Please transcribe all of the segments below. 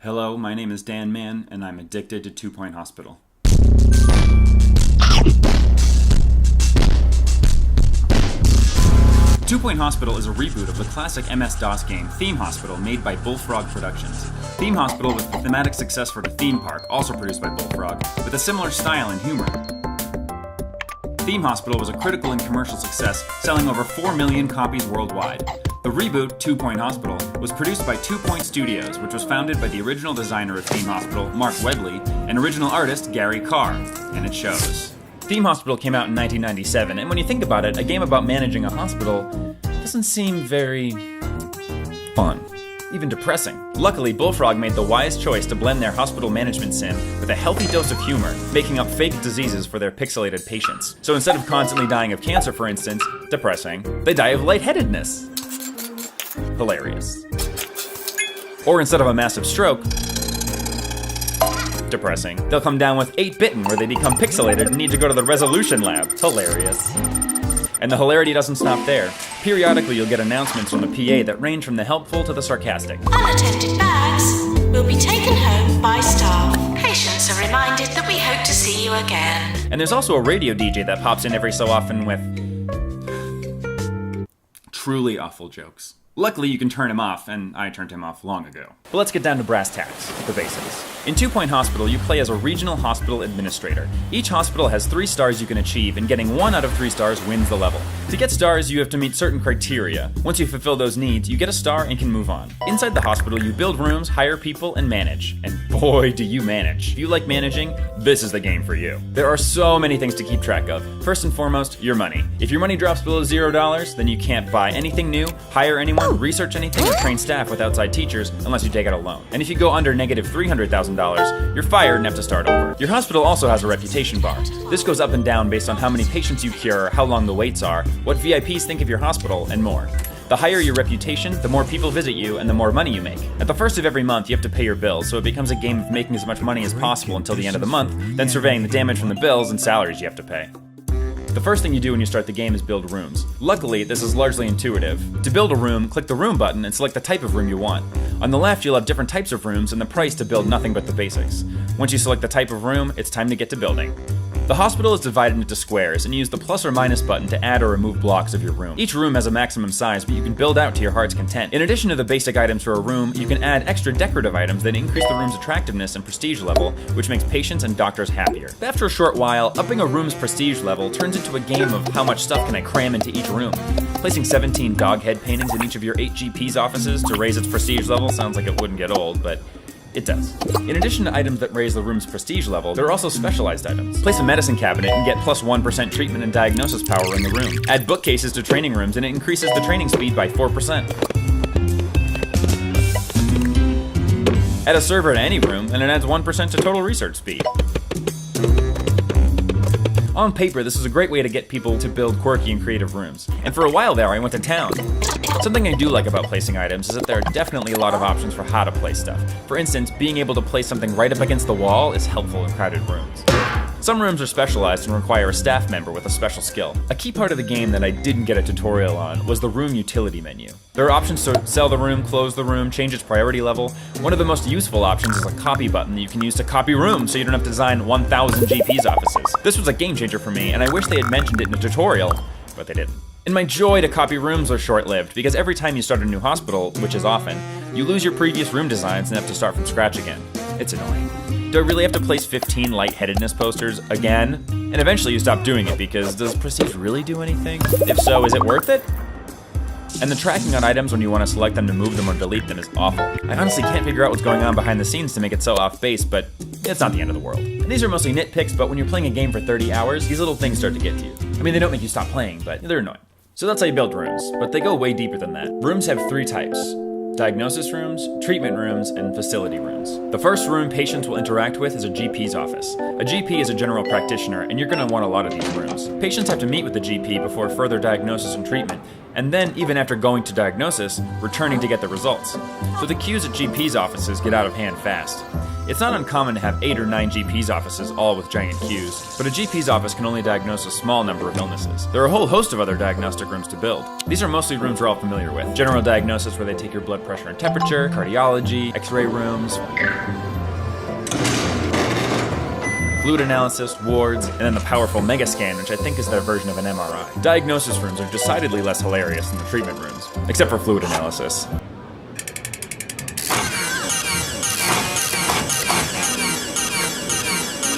Hello, my name is Dan Mann, and I'm addicted to 2 Point Hospital. 2 Point Hospital is a reboot of the classic MS-DOS game Theme Hospital made by Bullfrog Productions. Theme Hospital was the thematic success for the theme park, also produced by Bullfrog, with a similar style and humor. Theme Hospital was a critical and commercial success, selling over 4 million copies worldwide. The reboot, 2 Point Hospital, was produced by 2 Point Studios, which was founded by the original designer of Theme Hospital, Mark Webley, and original artist Gary Carr, and it shows. Theme Hospital came out in 1997, and when you think about it, a game about managing a hospital doesn't seem very fun, even depressing. Luckily, Bullfrog made the wise choice to blend their hospital management sim with a healthy dose of humor, making up fake diseases for their pixelated patients. So instead of constantly dying of cancer, for instance, depressing, they die of lightheadedness. Hilarious. Or instead of a massive stroke, depressing, they'll come down with 8-bitten where they become pixelated and need to go to the resolution lab. Hilarious. And the hilarity doesn't stop there. Periodically you'll get announcements from the PA that range from the helpful to the sarcastic. Unattended bags will be taken home by staff. Patients are reminded that we hope to see you again. And there's also a radio DJ that pops in every so often with truly awful jokes. Luckily, you can turn him off, and I turned him off long ago. But let's get down to brass tacks, the basics. In 2 Point Hospital, you play as a regional hospital administrator. Each hospital has 3 stars you can achieve, and getting 1 out of 3 stars wins the level. To get stars, you have to meet certain criteria. Once you fulfill those needs, you get a star and can move on. Inside the hospital, you build rooms, hire people, and manage. And boy, do you manage. If you like managing, this is the game for you. There are so many things to keep track of. First and foremost, your money. If your money drops below $0, then you can't buy anything new, hire anyone, research anything, or train staff with outside teachers unless you take out a loan. And if you go under negative $300,000, you're fired and have to start over. Your hospital also has a reputation bar. This goes up and down based on how many patients you cure, how long the waits are, what VIPs think of your hospital, and more. The higher your reputation, the more people visit you, and the more money you make. At the first of every month, you have to pay your bills, so it becomes a game of making as much money as possible until the end of the month, then surveying the damage from the bills and salaries you have to pay. The first thing you do when you start the game is build rooms. Luckily, this is largely intuitive. To build a room, click the room button and select the type of room you want. On the left, you'll have different types of rooms and the price to build nothing but the basics. Once you select the type of room, it's time to get to building. The hospital is divided into squares, and you use the plus or minus button to add or remove blocks of your room. Each room has a maximum size, but you can build out to your heart's content. In addition to the basic items for a room, you can add extra decorative items that increase the room's attractiveness and prestige level, which makes patients and doctors happier. After a short while, upping a room's prestige level turns into a game of how much stuff can I cram into each room. Placing 17 dog head paintings in each of your 8 GP's offices to raise its prestige level sounds like it wouldn't get old, but it does. In addition to items that raise the room's prestige level, there are also specialized items. Place a medicine cabinet and get plus 1% treatment and diagnosis power in the room. Add bookcases to training rooms and it increases the training speed by 4%. Add a server to any room and it adds 1% to total research speed. On paper, this is a great way to get people to build quirky and creative rooms. And for a while there, I went to town. Something I do like about placing items is that there are definitely a lot of options for how to place stuff. For instance, being able to place something right up against the wall is helpful in crowded rooms. Some rooms are specialized and require a staff member with a special skill. A key part of the game that I didn't get a tutorial on was the room utility menu. There are options to sell the room, close the room, change its priority level. One of the most useful options is a copy button that you can use to copy rooms so you don't have to design 1,000 GP's offices. This was a game changer for me, and I wish they had mentioned it in a tutorial, but they didn't. And my joy to copy rooms are short-lived, because every time you start a new hospital, which is often, you lose your previous room designs and have to start from scratch again. It's annoying. Do I really have to place 15 lightheadedness posters again? And eventually you stop doing it because does Prestige really do anything? If so, is it worth it? And the tracking on items when you want to select them to move them or delete them is awful. I honestly can't figure out what's going on behind the scenes to make it so off base, but it's not the end of the world. And these are mostly nitpicks, but when you're playing a game for 30 hours, these little things start to get to you. I mean, they don't make you stop playing, but they're annoying. So that's how you build rooms, but they go way deeper than that. Rooms have 3 types: diagnosis rooms, treatment rooms, and facility rooms. The first room patients will interact with is a GP's office. A GP is a general practitioner, and you're going to want a lot of these rooms. Patients have to meet with the GP before further diagnosis and treatment, and then, even after going to diagnosis, returning to get the results. So the queues at GP's offices get out of hand fast. It's not uncommon to have 8 or 9 GP's offices all with giant queues, but a GP's office can only diagnose a small number of illnesses. There are a whole host of other diagnostic rooms to build. These are mostly rooms we're all familiar with. General diagnosis, where they take your blood pressure and temperature, cardiology, x-ray rooms, fluid analysis, wards, and then the powerful Megascan, which I think is their version of an MRI. Diagnosis rooms are decidedly less hilarious than the treatment rooms, except for fluid analysis.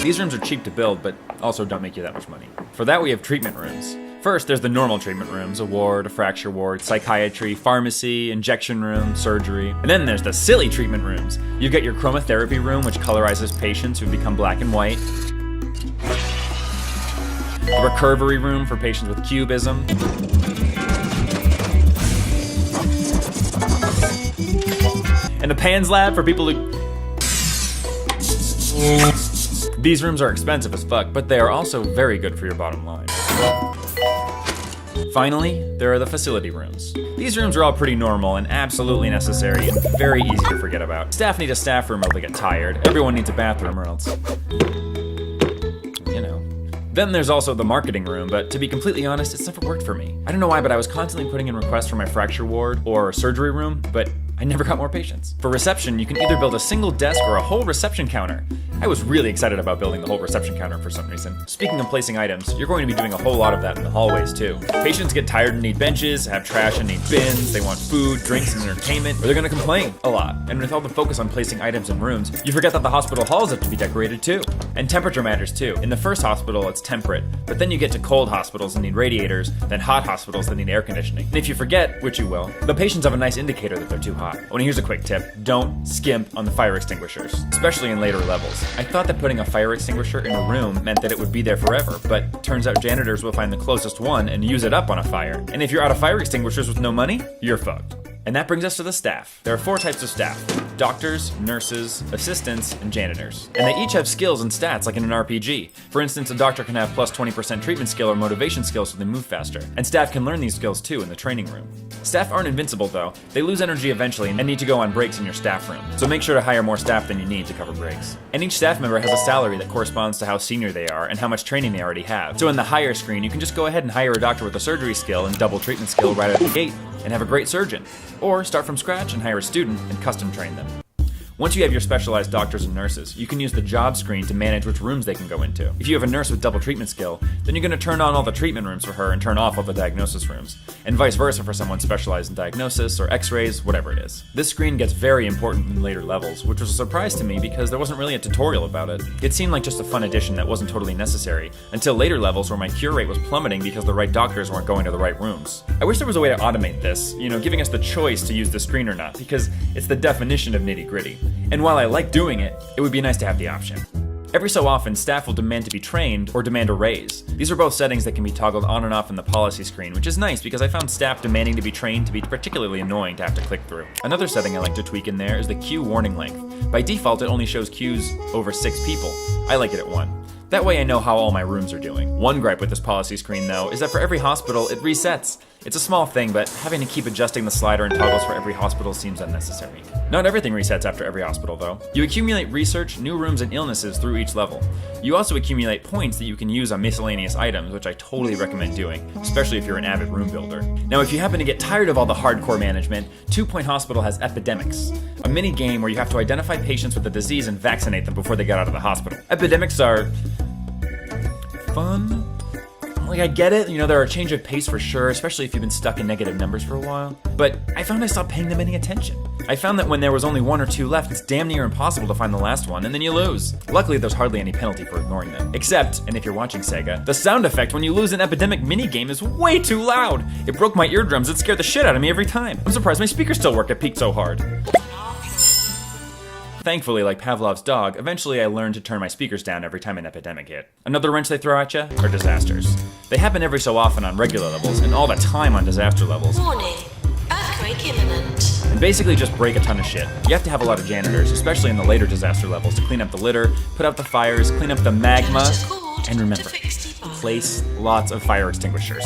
These rooms are cheap to build, but also don't make you that much money. For that, we have treatment rooms. First, there's the normal treatment rooms, a ward, a fracture ward, psychiatry, pharmacy, injection room, surgery. And then there's the silly treatment rooms. You get your chromotherapy room, which colorizes patients who become black and white. A recovery room for patients with cubism. And a PANS lab for people who... These rooms are expensive as fuck, but they are also very good for your bottom line. Finally, there are the facility rooms. These rooms are all pretty normal and absolutely necessary and very easy to forget about. Staff need a staff room or they'll get tired. Everyone needs a bathroom or else... Then there's also the marketing room, but to be completely honest, it's never worked for me. I don't know why, but I was constantly putting in requests for my fracture ward or surgery room, but I never got more patients. For reception, you can either build a single desk or a whole reception counter. I was really excited about building the whole reception counter for some reason. Speaking of placing items, you're going to be doing a whole lot of that in the hallways too. Patients get tired and need benches, have trash and need bins, they want food, drinks, and entertainment, or they're gonna complain a lot. And with all the focus on placing items in rooms, you forget that the hospital halls have to be decorated too. And temperature matters too. In the first hospital, it's temperate, but then you get to cold hospitals that need radiators, then hot hospitals that need air conditioning. And if you forget, which you will, the patients have a nice indicator that they're too hot. Oh, and here's a quick tip. Don't skimp on the fire extinguishers, especially in later levels. I thought that putting a fire extinguisher in a room meant that it would be there forever, but turns out janitors will find the closest one and use it up on a fire. And if you're out of fire extinguishers with no money, you're fucked. And that brings us to the staff. There are 4 types of staff: doctors, nurses, assistants, and janitors. And they each have skills and stats like in an RPG. For instance, a doctor can have plus 20% treatment skill or motivation skill so they move faster. And staff can learn these skills too in the training room. Staff aren't invincible though. They lose energy eventually and need to go on breaks in your staff room. So make sure to hire more staff than you need to cover breaks. And each staff member has a salary that corresponds to how senior they are and how much training they already have. So in the hire screen, you can just go ahead and hire a doctor with a surgery skill and double treatment skill right out of the gate and have a great surgeon. Or start from scratch and hire a student and custom train them. Once you have your specialized doctors and nurses, you can use the job screen to manage which rooms they can go into. If you have a nurse with double treatment skill, then you're going to turn on all the treatment rooms for her and turn off all the diagnosis rooms, and vice versa for someone specialized in diagnosis or x-rays, whatever it is. This screen gets very important in later levels, which was a surprise to me because there wasn't really a tutorial about it. It seemed like just a fun addition that wasn't totally necessary, until later levels where my cure rate was plummeting because the right doctors weren't going to the right rooms. I wish there was a way to automate this, giving us the choice to use the screen or not, because it's the definition of nitty-gritty. And while I like doing it, it would be nice to have the option. Every so often, staff will demand to be trained or demand a raise. These are both settings that can be toggled on and off in the policy screen, which is nice because I found staff demanding to be trained to be particularly annoying to have to click through. Another setting I like to tweak in there is the queue warning length. By default, it only shows queues over 6 people. I like it at 1. That way I know how all my rooms are doing. One gripe with this policy screen though is that for every hospital, it resets. It's a small thing, but having to keep adjusting the slider and toggles for every hospital seems unnecessary. Not everything resets after every hospital though. You accumulate research, new rooms, and illnesses through each level. You also accumulate points that you can use on miscellaneous items, which I totally recommend doing, especially if you're an avid room builder. Now if you happen to get tired of all the hardcore management, 2 Point Hospital has Epidemics, a mini game where you have to identify patients with the disease and vaccinate them before they get out of the hospital. Epidemics are fun. Like, I get it, there are a change of pace for sure, especially if you've been stuck in negative numbers for a while, but I found I stopped paying them any attention. I found that when there was only 1 or 2 left, it's damn near impossible to find the last one, and then you lose. Luckily, there's hardly any penalty for ignoring them. Except, and if you're watching Sega, the sound effect when you lose an Epidemic minigame is way too loud. It broke my eardrums, it scared the shit out of me every time. I'm surprised my speakers still work, it peaked so hard. Thankfully, like Pavlov's dog, eventually I learned to turn my speakers down every time an epidemic hit. Another wrench they throw at you are disasters. They happen every so often on regular levels, and all the time on disaster levels. Warning, earthquake imminent. And basically just break a ton of shit. You have to have a lot of janitors, especially in the later disaster levels, to clean up the litter, put out the fires, clean up the magma, and remember, place lots of fire extinguishers.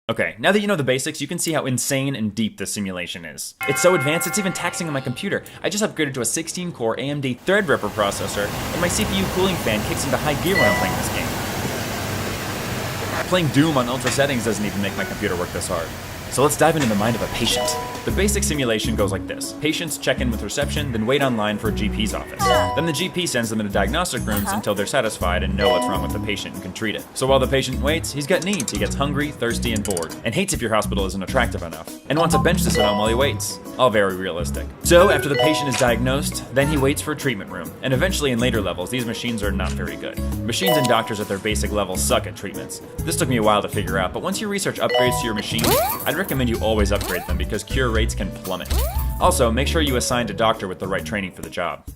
Okay, now that you know the basics, you can see how insane and deep this simulation is. It's so advanced, it's even taxing on my computer. I just upgraded to a 16-core AMD Threadripper processor, and my CPU cooling fan kicks into high gear when I'm playing this game. Playing Doom on ultra settings doesn't even make my computer work this hard. So let's dive into the mind of a patient. The basic simulation goes like this. Patients check in with reception, then wait online for a GP's office. Then the GP sends them into diagnostic rooms until they're satisfied and know what's wrong with the patient and can treat it. So while the patient waits, he's got needs. He gets hungry, thirsty, and bored, and hates if your hospital isn't attractive enough, and wants a bench to sit on while he waits. All very realistic. So after the patient is diagnosed, then he waits for a treatment room, and eventually in later levels, these machines are not very good. Machines and doctors at their basic level suck at treatments. This took me a while to figure out, but once you research upgrades to your machine, I'd recommend you always upgrade them because cure rates can plummet. Also, make sure you assign a doctor with the right training for the job.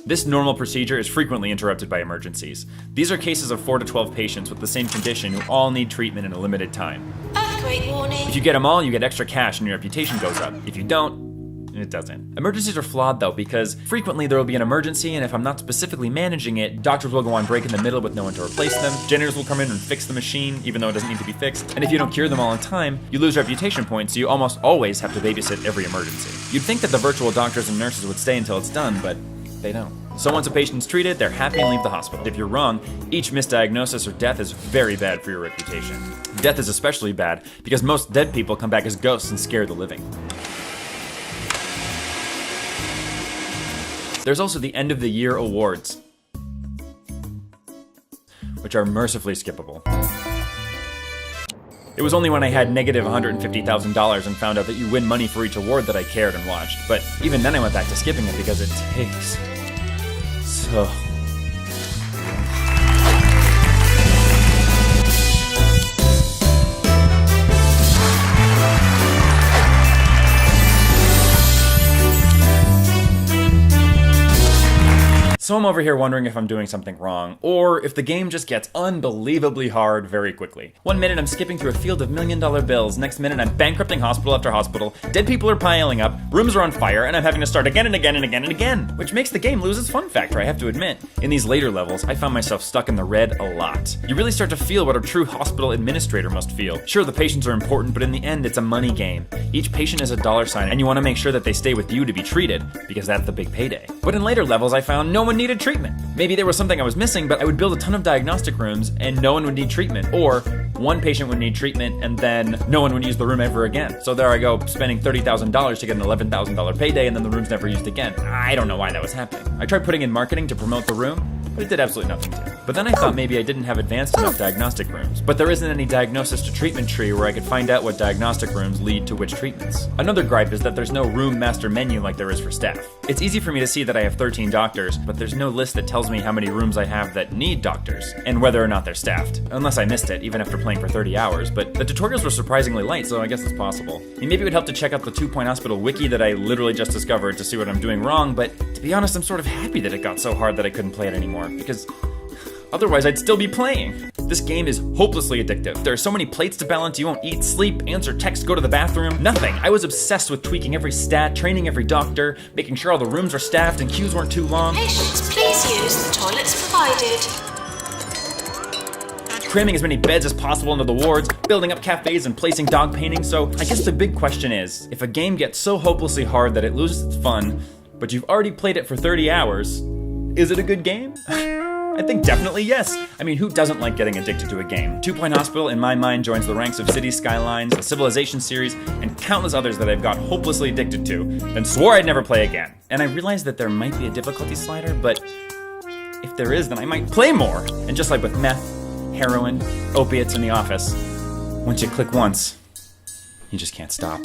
This normal procedure is frequently interrupted by emergencies. These are cases of 4 to 12 patients with the same condition who all need treatment in a limited time. Earthquake warning. If you get them all, you get extra cash and your reputation goes up. If you don't, it doesn't. Emergencies are flawed though, because frequently there will be an emergency, and if I'm not specifically managing it, doctors will go on break in the middle with no one to replace them. Janitors will come in and fix the machine, even though it doesn't need to be fixed. And if you don't cure them all in time, you lose reputation points, so you almost always have to babysit every emergency. You'd think that the virtual doctors and nurses would stay until it's done, but they don't. So once a patient's treated, they're happy and leave the hospital. If you're wrong, each misdiagnosis or death is very bad for your reputation. Death is especially bad because most dead people come back as ghosts and scare the living. There's also the end of the year awards, which are mercifully skippable. It was only when I had negative $150,000 and found out that you win money for each award that I cared and watched. But even then I went back to skipping it because it takes so... So I'm over here wondering if I'm doing something wrong, or if the game just gets unbelievably hard very quickly. One minute I'm skipping through a field of million-dollar bills, next minute I'm bankrupting hospital after hospital, dead people are piling up, rooms are on fire, and I'm having to start again and again and again and again, which makes the game lose its fun factor, I have to admit. In these later levels, I found myself stuck in the red a lot. You really start to feel what a true hospital administrator must feel. Sure, the patients are important, but in the end, it's a money game. Each patient is a dollar sign, and you want to make sure that they stay with you to be treated, because that's the big payday. But in later levels, I found no one needed treatment. Maybe there was something I was missing, but I would build a ton of diagnostic rooms and no one would need treatment. Or one patient would need treatment and then no one would use the room ever again. So there I go, spending $30,000 to get an $11,000 payday and then the room's never used again. I don't know why that was happening. I tried putting in marketing to promote the room, but it did absolutely nothing to. But then I thought maybe I didn't have advanced enough diagnostic rooms. But there isn't any diagnosis to treatment tree where I could find out what diagnostic rooms lead to which treatments. Another gripe is that there's no room master menu like there is for staff. It's easy for me to see that I have 13 doctors, but there's no list that tells me how many rooms I have that need doctors, and whether or not they're staffed. Unless I missed it, even after playing for 30 hours, but the tutorials were surprisingly light, so I guess it's possible. And maybe it would help to check out the 2 Point Hospital wiki that I literally just discovered to see what I'm doing wrong, but to be honest, I'm sort of happy that it got so hard that I couldn't play it anymore, because otherwise I'd still be playing. This game is hopelessly addictive. There are so many plates to balance, you won't eat, sleep, answer text, go to the bathroom, nothing. I was obsessed with tweaking every stat, training every doctor, making sure all the rooms are staffed and queues weren't too long. Patients, please use the toilets provided. Cramming as many beds as possible into the wards, building up cafes and placing dog paintings. So I guess the big question is, if a game gets so hopelessly hard that it loses its fun, but you've already played it for 30 hours, is it a good game? I think definitely yes. I mean, who doesn't like getting addicted to a game? 2 Point Hospital, in my mind, joins the ranks of Cities Skylines, the Civilization series, and countless others that I've got hopelessly addicted to, then swore I'd never play again. And I realized that there might be a difficulty slider, but if there is, then I might play more. And just like with meth, heroin, opiates in the office, once you click once, you just can't stop.